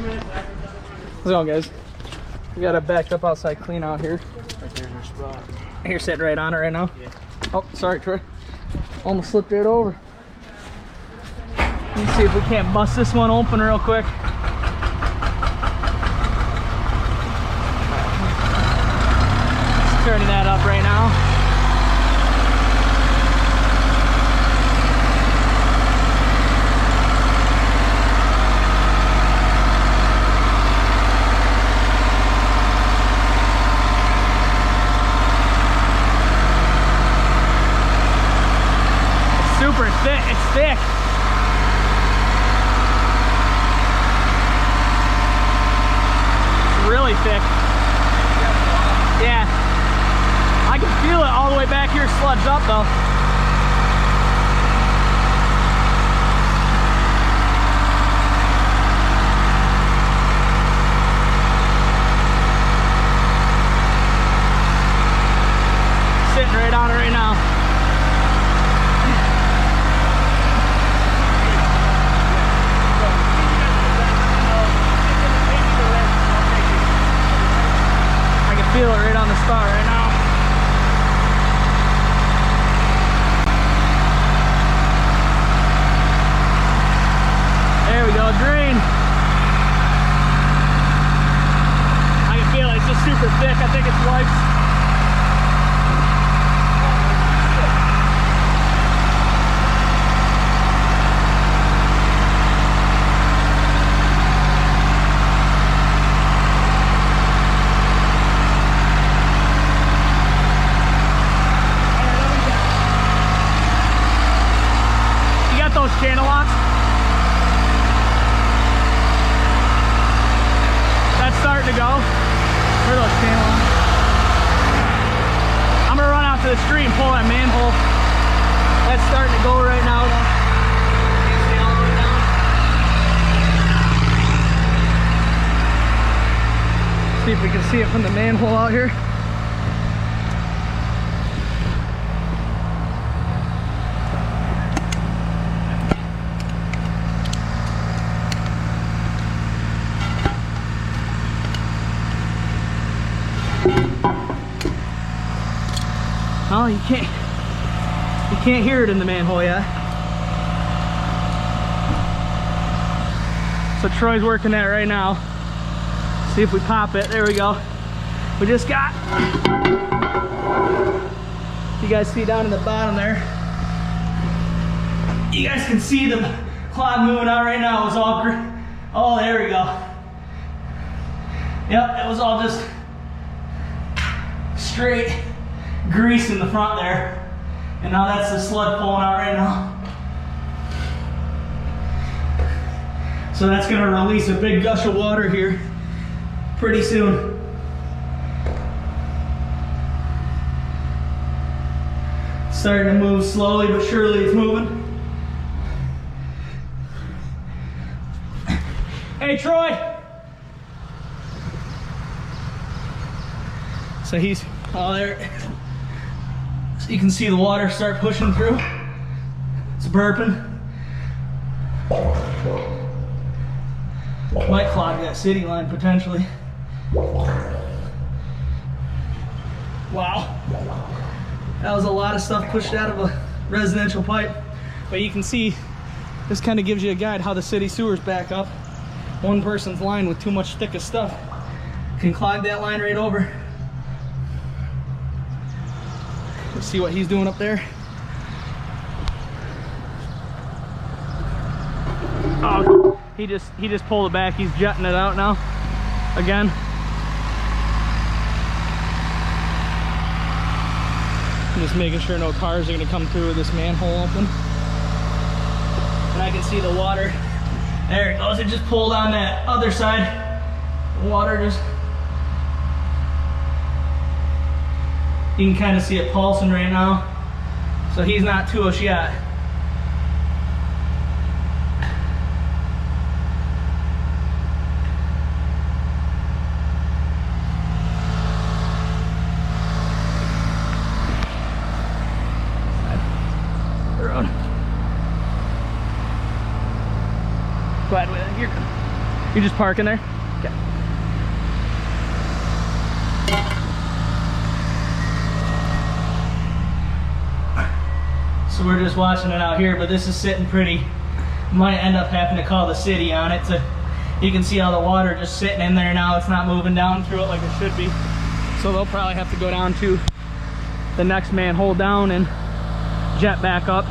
How's it going, guys? We got it backed up outside clean out here. Right there's your spot. You're sitting right on it right now? Yeah. Oh, sorry, Troy. Almost slipped right over. Let's see if we can't bust this one open real quick. Just turning that up right now. Super thick, it's thick. It's really thick. Yeah. I can feel it all the way back here sludged up though. Sitting right on it right now. Feel it right on the spot right now. There we go, drain. I can feel it, it's just super thick. I think it's wipes. Channel locks. That's starting to go. Where are those channel locks? I'm gonna run out to the street and pull that manhole. That's starting to go right now. See if we can see it from the manhole out here. Oh, you can't hear it in the manhole yet. So Troy's working that right now. See if we pop it. There we go. We just got, you guys see down in the bottom there, you guys can see the clog moving out right now. It was all oh, there we go. Yep, it was all just straight grease in the front there, and now that's the sludge pulling out right now. So that's going to release a big gush of water here pretty soon. Starting to move slowly but surely. It's moving. Hey Troy! So he's, oh there. So you can see the water start pushing through. It's burping. Might clog that city line potentially. Wow. That was a lot of stuff pushed out of a residential pipe. But you can see, this kind of gives you a guide how the city sewers back up. One person's line with too much thickest stuff can clog that line right over. Let's see what he's doing up there. Oh, he just pulled it back. He's jetting it out now again. I'm just making sure no cars are going to come through with this manhole open. And I can see the water. There it goes. It just pulled on that other side. The water just, you can kind of see it pulsing right now. So he's not to us yet. Glad with it. Here. You're just parking there? Okay. So we're just watching it out here, but this is sitting pretty. Might end up having to call the city on it. You can see all the water just sitting in there now. It's not moving down through it like it should be. So they'll probably have to go down to the next manhole down and jet back up.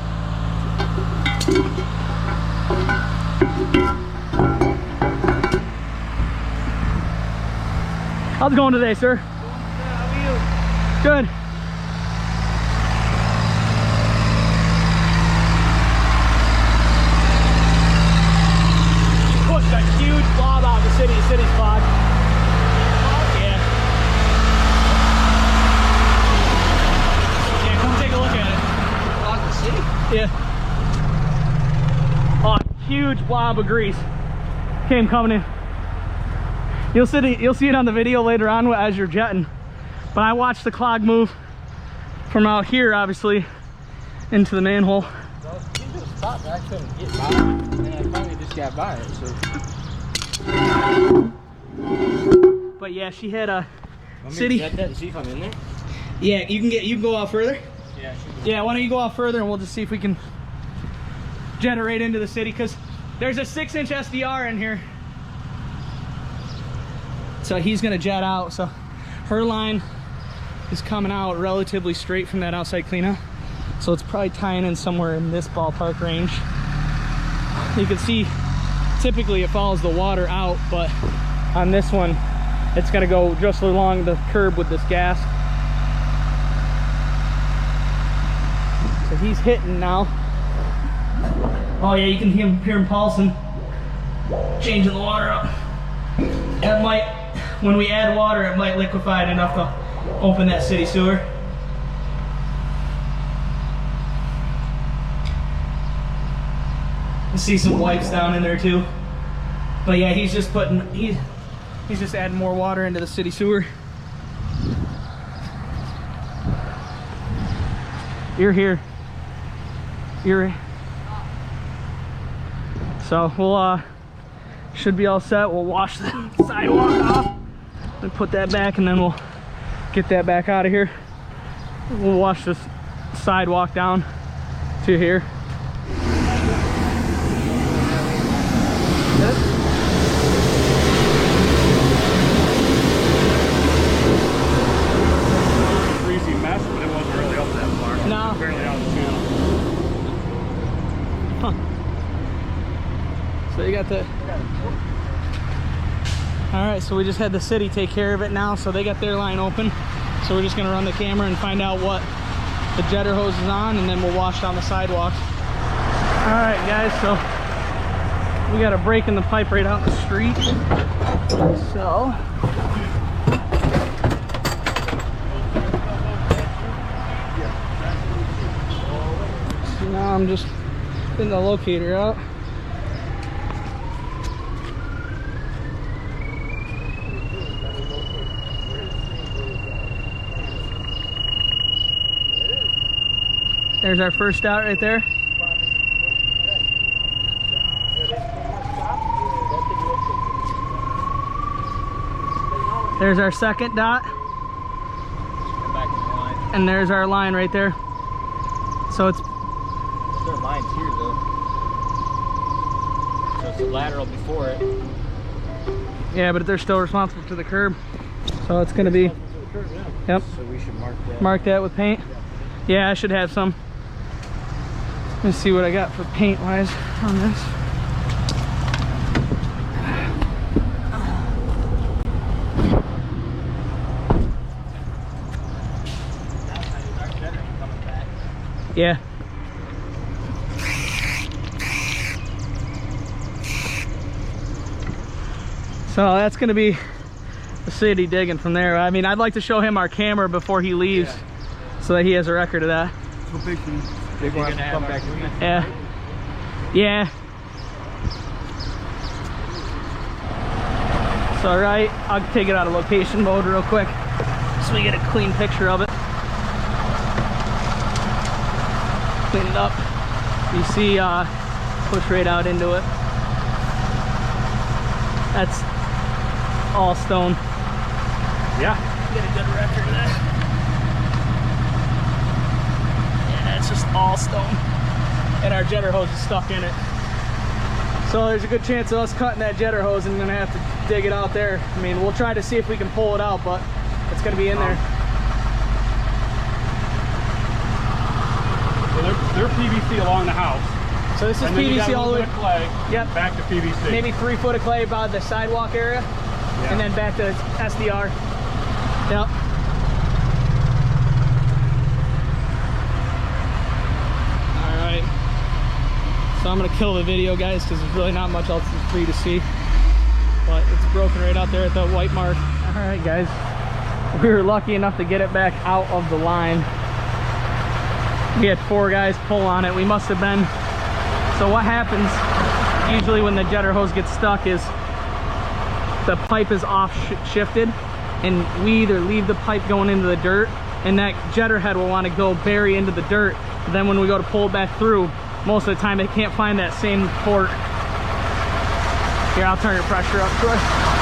How's it going today, sir? How are you? Good. Pushed a huge blob out of the city's clog. Yeah. Yeah, come take a look at it. Clog the city? Yeah. Oh, huge blob of grease came coming in. You'll see it on the video later on as you're jetting. But I watched the clog move from out here, obviously, into the manhole. Well, you just stopped. I couldn't get by it, and I finally just got by it. So. But yeah, she had a Want me city. to jet that and see if I'm in there? Yeah, you can go out further. Yeah. Yeah, why don't you go out further and we'll just see if we can jet it right into the city, because there's a 6-inch SDR in here. So he's gonna jet out. So her line is coming out relatively straight from that outside cleanout. So it's probably tying in somewhere in this ballpark range. You can see typically it follows the water out, but on this one, it's gonna go just along the curb with this gas. So he's hitting now. Oh yeah, you can hear him pulsing, changing the water up. That might, when we add water, it might liquefy it enough to open that city sewer. You see some wipes down in there too. But yeah, he's just he's just adding more water into the city sewer. You're here. So we'll should be all set. We'll wash the sidewalk off and put that back, and then we'll get that back out of here. We'll wash this sidewalk down to here. Greasy mess, but it wasn't really up that far. No. Barely out of the channel. Huh. So you got the... Alright, so we just had the city take care of it now, so they got their line open. So we're just going to run the camera and find out what the jetter hose is on, and then we'll wash down the sidewalk. Alright guys, so we got a break in the pipe right out in the street. So now I'm just getting the locator out. There's our first dot right there. There's our second dot. And there's our line right there. So it's... Their line's here though. So it's the lateral before it. Yeah, but they're still responsible to the curb. So it's gonna be... Yep. So we should mark that. Mark that with paint. Yeah, I should have some. Let's see what I got for paint wise on this. Yeah. So that's gonna be the city digging from there. I mean, I'd like to show him our camera before he leaves, so that he has a record of that. So big thing. Big one to come back with me. Yeah. Yeah. It's all right. I'll take it out of location mode real quick so we get a clean picture of it. Clean it up. You see, push right out into it. That's all stone. Yeah. Get a good record of that. Yeah, it's just all stone. And our jetter hose is stuck in it. So there's a good chance of us cutting that jetter hose and gonna have to dig it out there. I mean, we'll try to see if we can pull it out, but it's gonna be in there. So they're PVC along the house. So this is And then you got PVC a all the little way. bit of clay. Yep. Back to PVC. Maybe 3 foot of clay by the sidewalk area, Yeah. and then back to SDR. Yep. All right. So I'm gonna kill the video, guys, because there's really not much else for you to see. But it's broken right out there at the white mark. All right, guys. We were lucky enough to get it back out of the line. We had 4 guys pull on it. We must have been. So what happens usually when the jetter hose gets stuck is the pipe is off shifted, and we either leave the pipe going into the dirt, and that jetter head will want to go bury into the dirt. But then when we go to pull it back through, most of the time it can't find that same port. Here, I'll turn your pressure up, Troy.